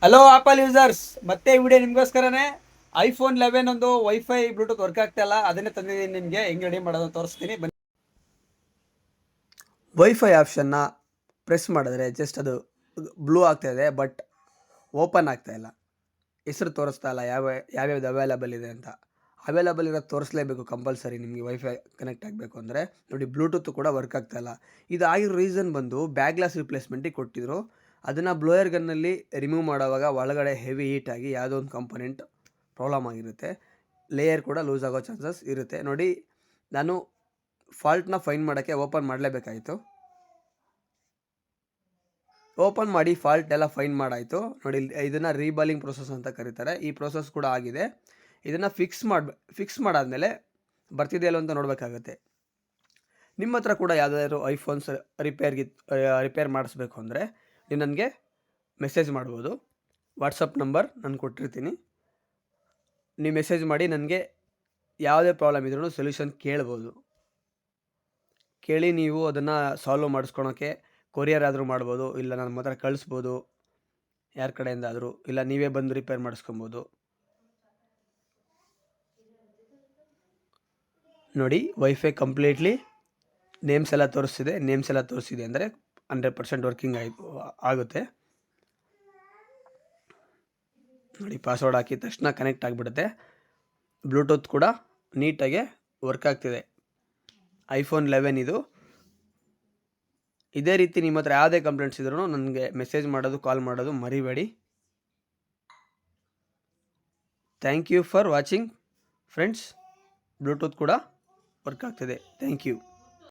Hello apple users, ಮತ್ತೆ ಈ video ನಿಮಗೋಸ್ಕರನೇ. IPhone 11 ಒಂದು ವೈಫೈ ಬ್ಲೂಟೂತ್ ವರ್ಕ್ ಆಗ್ತಾ ಇಲ್ಲ, ಅದನ್ನೇ ತಂದಿದ್ದೀನಿ ನಿಮಗೆ. ಹೆಂಗೆ ರೆಡಿ ಮಾಡೋದು ತೋರಿಸ್ತೀನಿ ಬನ್ನಿ. ವೈಫೈ ಆಪ್ಷನ್ನ ಪ್ರೆಸ್ ಮಾಡಿದ್ರೆ ಜಸ್ಟ್ ಅದು ಬ್ಲೂ ಆಗ್ತಾ ಇದೆ, ಬಟ್ ಓಪನ್ ಆಗ್ತಾ ಇಲ್ಲ. ಹೆಸರು ತೋರಿಸ್ತಾ ಇಲ್ಲ ಯಾವ್ಯಾವ್ದು ಅವೈಲೇಬಲ್ ಇದೆ ಅಂತ. ಅವೈಲೇಬಲ್ ಇರೋದು ತೋರಿಸಲೇಬೇಕು ಕಂಪಲ್ಸರಿ ನಿಮಗೆ ವೈಫೈ ಕನೆಕ್ಟ್ ಆಗಬೇಕು ಅಂದರೆ. ನೋಡಿ, ಬ್ಲೂಟೂತ್ ಕೂಡ ವರ್ಕ್ ಆಗ್ತಾ ಇಲ್ಲ. ಇದು ಆಗಿರೋ ರೀಸನ್ ಬಂದು ಬ್ಯಾಕ್ ಗ್ಲಾಸ್ ರಿಪ್ಲೇಸ್ಮೆಂಟಿಗೆ ಕೊಟ್ಟಿದ್ರು. ಅದನ್ನು ಬ್ಲೋಯರ್ ಗನ್ನಲ್ಲಿ ರಿಮೂವ್ ಮಾಡೋವಾಗ ಒಳಗಡೆ ಹೆವಿ ಹೀಟ್ ಆಗಿ ಯಾವುದೋ ಒಂದು ಕಂಪೋನೆಂಟ್ ಪ್ರಾಬ್ಲಮ್ ಆಗಿರುತ್ತೆ. ಲೇಯರ್ ಕೂಡ ಲೂಸ್ ಆಗೋ ಚಾನ್ಸಸ್ ಇರುತ್ತೆ. ನೋಡಿ, ನಾನು ಫಾಲ್ಟ್ನ ಫೈಂಡ್ ಮಾಡೋಕ್ಕೆ ಓಪನ್ ಮಾಡಲೇಬೇಕಾಯಿತು. ಓಪನ್ ಮಾಡಿ ಫಾಲ್ಟ್ ಎಲ್ಲ ಫೈಂಡ್ ಮಾಡಾಯಿತು. ನೋಡಿ, ಇದನ್ನು ರೀಬಾಲಿಂಗ್ ಪ್ರೊಸೆಸ್ ಅಂತ ಕರೀತಾರೆ. ಈ ಪ್ರೊಸೆಸ್ ಕೂಡ ಆಗಿದೆ. ಇದನ್ನು ಫಿಕ್ಸ್ ಮಾಡಾದಮೇಲೆ ಬರ್ತಿದೆಯಲ್ಲ ಅಂತ ನೋಡಬೇಕಾಗತ್ತೆ. ನಿಮ್ಮ ಹತ್ರ ಕೂಡ ಯಾವುದಾದ್ರು ಐಫೋನ್ಸ್ ರಿಪೇರ್ ಮಾಡಿಸ್ಬೇಕು ಅಂದರೆ ನೀವು ನನಗೆ ಮೆಸೇಜ್ ಮಾಡ್ಬೋದು. ವಾಟ್ಸಪ್ ನಂಬರ್ ನಾನು ಕೊಟ್ಟಿರ್ತೀನಿ. ನೀವು ಮೆಸೇಜ್ ಮಾಡಿ ನನಗೆ ಯಾವುದೇ ಪ್ರಾಬ್ಲಮ್ ಇದ್ರೂ ಸೊಲ್ಯೂಷನ್ ಕೇಳ್ಬೋದು. ಕೇಳಿ ನೀವು ಅದನ್ನು ಸಾಲ್ವ್ ಮಾಡಿಸ್ಕೊಳೋಕ್ಕೆ ಕೊರಿಯರ್ ಆದರೂ ಮಾಡ್ಬೋದು, ಇಲ್ಲ ನನ್ನ ಹತ್ರ ಕಳಿಸ್ಬೋದು ಯಾರ ಕಡೆಯಿಂದ ಆದರೂ, ಇಲ್ಲ ನೀವೇ ಬಂದು ರಿಪೇರ್ ಮಾಡಿಸ್ಕೊಬೋದು. ನೋಡಿ, ವೈಫೈ ಕಂಪ್ಲೀಟ್ಲಿ ನೇಮ್ಸ್ ಎಲ್ಲ ತೋರಿಸಿದೆ ಅಂದರೆ 100% ವರ್ಕಿಂಗ್ ಆಗುತ್ತೆ. ನೋಡಿ, ಪಾಸ್ವರ್ಡ್ ಹಾಕಿದ ತಕ್ಷಣ ಕನೆಕ್ಟ್ ಆಗಿಬಿಡುತ್ತೆ. ಬ್ಲೂಟೂತ್ ಕೂಡ ನೀಟಾಗೆ ವರ್ಕ್ ಆಗ್ತಿದೆ. ಐಫೋನ್ 11 ಇದು. ಇದೇ ರೀತಿ ನಿಮ್ಮ ಹತ್ರ ಯಾವುದೇ ಕಂಪ್ಲೇಂಟ್ಸ್ ಇದ್ರೂ ನನಗೆ ಮೆಸೇಜ್ ಮಾಡೋದು, ಕಾಲ್ ಮಾಡೋದು ಮರಿಬೇಡಿ. Thank you for watching friends. Bluetooth ಕೂಡ ವರ್ಕ್ ಆಗ್ತಿದೆ. Thank you.